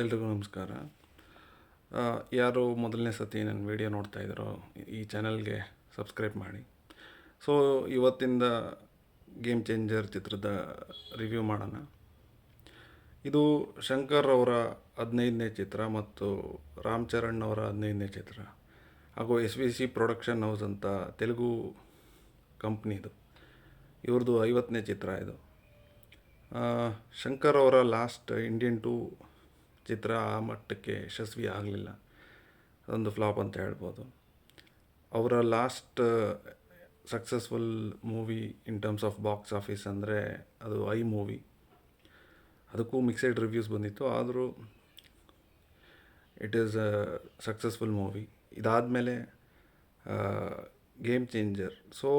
ಎಲ್ರಿಗೂ ನಮಸ್ಕಾರ. ಯಾರು ಮೊದಲನೇ ಸತಿ ನನ್ನ ವಿಡಿಯೋ ನೋಡ್ತಾ ಇದ್ದಾರೋ ಈ ಚಾನಲ್ಗೆ ಸಬ್ಸ್ಕ್ರೈಬ್ ಮಾಡಿ. ಸೊ ಇವತ್ತಿಂದ ಗೇಮ್ ಚೇಂಜರ್ ಚಿತ್ರದ ರಿವ್ಯೂ ಮಾಡೋಣ. ಇದು ಶಂಕರ್ ಅವರ 15ನೇ ಚಿತ್ರ ಮತ್ತು ರಾಮ್ ಚರಣ್ ಅವರ 15ನೇ ಚಿತ್ರ ಹಾಗೂ SVC ಪ್ರೊಡಕ್ಷನ್ ಹೌಸ್ ಅಂತ ತೆಲುಗು ಕಂಪ್ನಿದು ಇವ್ರದ್ದು 50ನೇ ಚಿತ್ರ ಇದು. ಶಂಕರ್ ಅವರ ಲಾಸ್ಟ್ ಇಂಡಿಯನ್ 2 ಚಿತ್ರ ಆ ಮಟ್ಟಕ್ಕೆ ಯಶಸ್ವಿ ಆಗಲಿಲ್ಲ, ಅದೊಂದು ಫ್ಲಾಪ್ ಅಂತ ಹೇಳ್ಬೋದು. ಅವರ last successful movie in terms of box office ಅಂದರೆ ಅದು ಐ ಮೂವಿ. ಅದಕ್ಕೂ ಮಿಕ್ಸೆಡ್ ರಿವ್ಯೂಸ್ ಬಂದಿತ್ತು, ಆದರೂ it is a successful movie. ಇದಾದಮೇಲೆ Game Changer. So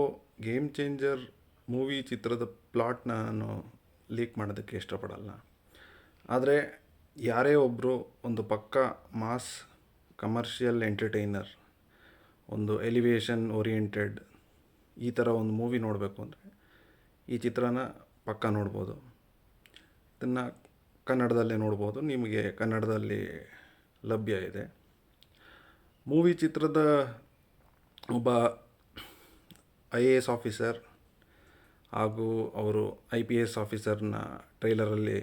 Game Changer movie ಚಿತ್ರದ ಪ್ಲಾಟ್ನ ನಾನು ಲೀಕ್ ಮಾಡೋದಕ್ಕೆ ಇಷ್ಟಪಡಲ್ಲ. ಆದರೆ ಯಾರೇ ಒಬ್ಬರು ಒಂದು ಪಕ್ಕಾ ಮಾಸ್ ಕಮರ್ಷಿಯಲ್ ಎಂಟರ್ಟೈನರ್, ಒಂದು ಎಲಿವೇಷನ್ ಓರಿಯೆಂಟೆಡ್ ಈ ಥರ ಒಂದು ಮೂವಿ ನೋಡಬೇಕು ಅಂದರೆ ಈ ಚಿತ್ರನ ಪಕ್ಕಾ ನೋಡ್ಬೋದು. ಇದನ್ನು ಕನ್ನಡದಲ್ಲೇ ನೋಡ್ಬೋದು, ನಿಮಗೆ ಕನ್ನಡದಲ್ಲಿ ಲಭ್ಯ ಇದೆ. ಮೂವಿ ಚಿತ್ರದ ಒಬ್ಬ IAS ಆಫೀಸರ್ ಹಾಗೂ ಅವರು IPS ಆಫೀಸರ್ನ ಟ್ರೈಲರಲ್ಲಿ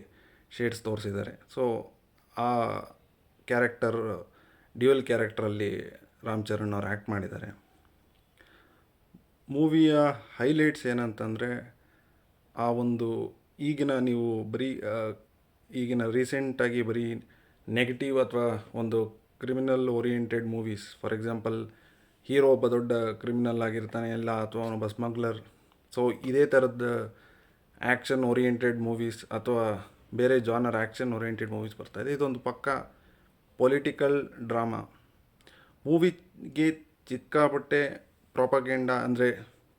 ಶೇಡ್ಸ್ ತೋರಿಸಿದ್ದಾರೆ. ಸೊ ಆ ಕ್ಯಾರೆಕ್ಟರ್ ಡ್ಯುಯಲ್ ಕ್ಯಾರೆಕ್ಟರಲ್ಲಿ ರಾಮ್ ಚರಣ್ ಅವ್ರು ಆ್ಯಕ್ಟ್ ಮಾಡಿದ್ದಾರೆ. ಮೂವಿಯ ಹೈಲೈಟ್ಸ್ ಏನಂತಂದರೆ ಆ ಒಂದು ಈಗಿನ ರೀಸೆಂಟಾಗಿ ಬರೀ ನೆಗೆಟಿವ್ ಅಥವಾ ಒಂದು criminal oriented movies, for example hero ಒಬ್ಬ ದೊಡ್ಡ ಕ್ರಿಮಿನಲ್ ಆಗಿರ್ತಾನೆ ಇಲ್ಲ, ಅಥವಾ ಅವನೊಬ್ಬ ಸ್ಮಗ್ಲರ್. ಸೊ ಇದೇ ಥರದ ಆ್ಯಕ್ಷನ್ ಓರಿಯೆಂಟೆಡ್ ಮೂವೀಸ್ ಅಥವಾ ಬೇರೆ ಜಾನರ್ ಆ್ಯಕ್ಷನ್ ಓರಿಯೆಂಟೆಡ್ ಮೂವೀಸ್ ಬರ್ತಾಯಿದೆ. ಇದೊಂದು ಪಕ್ಕಾ ಪೊಲಿಟಿಕಲ್ ಡ್ರಾಮಾ. ಮೂವಿಗೆ ಚಿಕ್ಕಾಪಟ್ಟೆ ಪ್ರೊಪಗೆಂಡಾ ಅಂದರೆ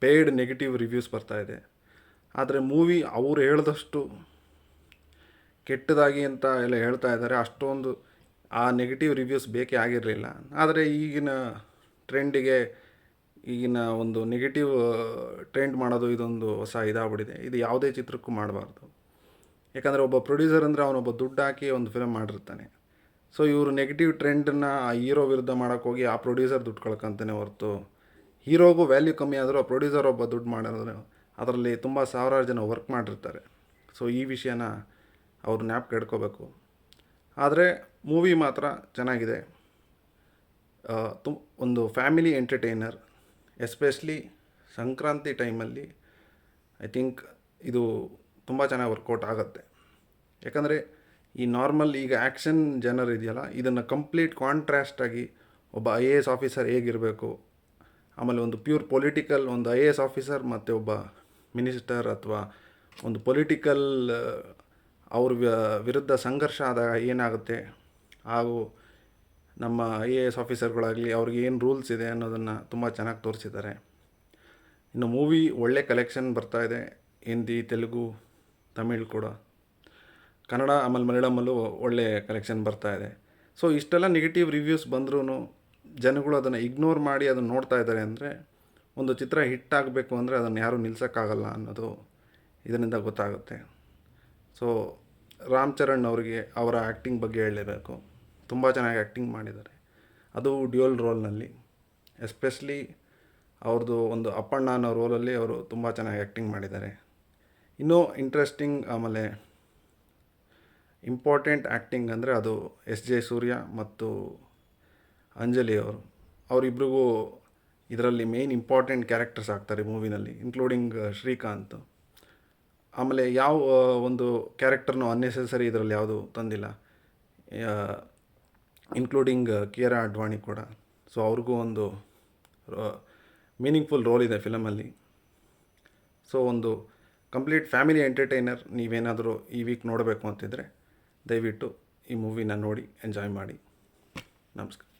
ಪೇಯ್ಡ್ ನೆಗೆಟಿವ್ ರಿವ್ಯೂಸ್ ಬರ್ತಾಯಿದೆ. ಆದರೆ ಮೂವಿ ಅವ್ರು ಹೇಳಿದಷ್ಟು ಕೆಟ್ಟದಾಗಿ ಅಂತ ಎಲ್ಲ ಹೇಳ್ತಾ ಇದ್ದಾರೆ. ಅಷ್ಟೊಂದು ಆ ನೆಗೆಟಿವ್ ರಿವ್ಯೂಸ್ ಬೇಕೇ ಆಗಿರಲಿಲ್ಲ. ಆದರೆ ಈಗಿನ ಒಂದು ನೆಗೆಟಿವ್ ಟ್ರೆಂಡ್ ಮಾಡೋದು ಇದೊಂದು ಹೊಸ ಇದಾಗ್ಬಿಟ್ಟಿದೆ. ಇದು ಯಾವುದೇ ಚಿತ್ರಕ್ಕೂ ಮಾಡಬಾರ್ದು. ಯಾಕಂದರೆ ಒಬ್ಬ ಪ್ರೊಡ್ಯೂಸರ್ ಅಂದರೆ ಅವನೊಬ್ಬ ದುಡ್ಡು ಹಾಕಿ ಒಂದು ಫಿಲಮ್ ಮಾಡಿರ್ತಾನೆ. ಸೊ ಇವರು ನೆಗೆಟಿವ್ ಟ್ರೆಂಡನ್ನು ಆ ಹೀರೋ ವಿರುದ್ಧ ಮಾಡೋಕ್ಕೋಗಿ ಆ ಪ್ರೊಡ್ಯೂಸರ್ ದುಡ್ಡು ಕಳ್ಕೊಂತಾನೆ ಹೊರತು, ಹೀರೋಗೂ ವ್ಯಾಲ್ಯೂ ಕಮ್ಮಿ ಆದರೂ ಆ ಪ್ರೊಡ್ಯೂಸರ್ ಒಬ್ಬ ದುಡ್ಡು ಮಾಡಿದ್ರೆ ಅದರಲ್ಲಿ ತುಂಬ ಸಾವಿರಾರು ಜನ ವರ್ಕ್ ಮಾಡಿರ್ತಾರೆ. ಸೊ ಈ ವಿಷಯನ ಅವರು ಜ್ಞಾಪಕ ಇಟ್ಕೋಬೇಕು. ಆದರೆ ಮೂವಿ ಮಾತ್ರ ಚೆನ್ನಾಗಿದೆ. ಒಂದು ಫ್ಯಾಮಿಲಿ ಎಂಟರ್ಟೈನರ್, ಎಸ್ಪೆಷಲಿ ಸಂಕ್ರಾಂತಿ ಟೈಮಲ್ಲಿ ಐ ಥಿಂಕ್ ಇದು ತುಂಬ ಚೆನ್ನಾಗಿ ವರ್ಕೌಟ್ ಆಗುತ್ತೆ. ಯಾಕಂದರೆ ಈ ನಾರ್ಮಲ್ ಈಗ ಆ್ಯಕ್ಷನ್ ಜನರ್ ಇದೆಯಲ್ಲ, ಇದನ್ನು ಕಂಪ್ಲೀಟ್ ಕಾಂಟ್ರಾಸ್ಟಾಗಿ ಒಬ್ಬ IAS ಆಫೀಸರ್ ಹೇಗಿರಬೇಕು, ಆಮೇಲೆ ಒಂದು ಪ್ಯೂರ್ ಪೊಲಿಟಿಕಲ್ ಒಂದು IAS ಆಫೀಸರ್ ಮತ್ತು ಒಬ್ಬ ಮಿನಿಸ್ಟರ್ ಅಥವಾ ಒಂದು ಪೊಲಿಟಿಕಲ್ ಅವ್ರ ವಿರುದ್ಧ ಸಂಘರ್ಷ ಆದಾಗ ಏನಾಗುತ್ತೆ, ಹಾಗೂ ನಮ್ಮ IAS ಆಫೀಸರ್ಗಳಾಗಲಿ ಅವ್ರಿಗೆ ಏನು ರೂಲ್ಸ್ ಇದೆ ಅನ್ನೋದನ್ನು ತುಂಬ ಚೆನ್ನಾಗಿ ತೋರಿಸಿದ್ದಾರೆ. ಇನ್ನು ಮೂವಿ ಒಳ್ಳೆ ಕಲೆಕ್ಷನ್ ಬರ್ತಾಯಿದೆ, ಹಿಂದಿ, ತೆಲುಗು, ತಮಿಳ್ ಕೂಡ, ಕನ್ನಡ ಆಮೇಲೆ ಮಲಯಾಳಮಲ್ಲೂ ಒಳ್ಳೆ ಕಲೆಕ್ಷನ್ ಬರ್ತಾಯಿದೆ. ಸೊ ಇಷ್ಟೆಲ್ಲ ನೆಗೆಟಿವ್ ರಿವ್ಯೂಸ್ ಬಂದ್ರೂ ಜನಗಳು ಅದನ್ನು ಇಗ್ನೋರ್ ಮಾಡಿ ಅದನ್ನು ನೋಡ್ತಾ ಇದ್ದಾರೆ ಅಂದರೆ ಒಂದು ಚಿತ್ರ ಹಿಟ್ ಆಗಬೇಕು ಅಂದರೆ ಅದನ್ನು ಯಾರೂ ನಿಲ್ಸೋಕ್ಕಾಗಲ್ಲ ಅನ್ನೋದು ಇದರಿಂದ ಗೊತ್ತಾಗುತ್ತೆ. ಸೊ ರಾಮ್ ಚರಣ್ ಅವರಿಗೆ ಅವರ ಆ್ಯಕ್ಟಿಂಗ್ ಬಗ್ಗೆ ಹೇಳಲೇಬೇಕು. ತುಂಬ ಚೆನ್ನಾಗಿ ಆ್ಯಕ್ಟಿಂಗ್ ಮಾಡಿದ್ದಾರೆ, ಅದು ಡ್ಯುಯಲ್ ರೋಲ್ನಲ್ಲಿ. ಎಸ್ಪೆಷಲಿ ಅವ್ರದ್ದು ಒಂದು ಅಪ್ಪಣ್ಣ ಅನ್ನೋ ರೋಲಲ್ಲಿ ಅವರು ತುಂಬ ಚೆನ್ನಾಗಿ ಆ್ಯಕ್ಟಿಂಗ್ ಮಾಡಿದ್ದಾರೆ. ಇನ್ನೂ ಇಂಟ್ರೆಸ್ಟಿಂಗ್ ಆಮೇಲೆ ಇಂಪಾರ್ಟೆಂಟ್ ಆ್ಯಕ್ಟಿಂಗ್ ಅಂದರೆ ಅದು SJ ಸೂರ್ಯ ಮತ್ತು ಅಂಜಲಿ ಅವರಿಬ್ರಿಗೂ ಇದರಲ್ಲಿ ಮೇನ್ ಇಂಪಾರ್ಟೆಂಟ್ ಕ್ಯಾರೆಕ್ಟರ್ಸ್ ಆಗ್ತಾರೆ ಮೂವಿನಲ್ಲಿ, ಇನ್ಕ್ಲೂಡಿಂಗ್ ಶ್ರೀಕಾಂತ್. ಆಮೇಲೆ ಯಾವ ಒಂದು ಕ್ಯಾರೆಕ್ಟರ್ನೂ ಅನ್ನೆಸೆಸರಿ ಇದರಲ್ಲಿ ಯಾವುದು ತಂದಿಲ್ಲ, ಇನ್ಕ್ಲೂಡಿಂಗ್ ಕಿಯಾರಾ ಅಡ್ವಾಣಿ ಕೂಡ. ಸೊ ಅವ್ರಿಗೂ ಒಂದು ಮೀನಿಂಗ್ಫುಲ್ ರೋಲ್ ಇದೆ ಫಿಲಮಲ್ಲಿ. ಸೊ ಒಂದು ಕಂಪ್ಲೀಟ್ ಫ್ಯಾಮಿಲಿ ಎಂಟರ್ಟೈನರ್. ನೀವೇನಾದರೂ ಈ ವೀಕ್ ನೋಡಬೇಕು ಅಂತಿದ್ದರೆ ದಯವಿಟ್ಟು ಈ ಮೂವಿನ ನೋಡಿ ಎಂಜಾಯ್ ಮಾಡಿ. ನಮಸ್ಕಾರ.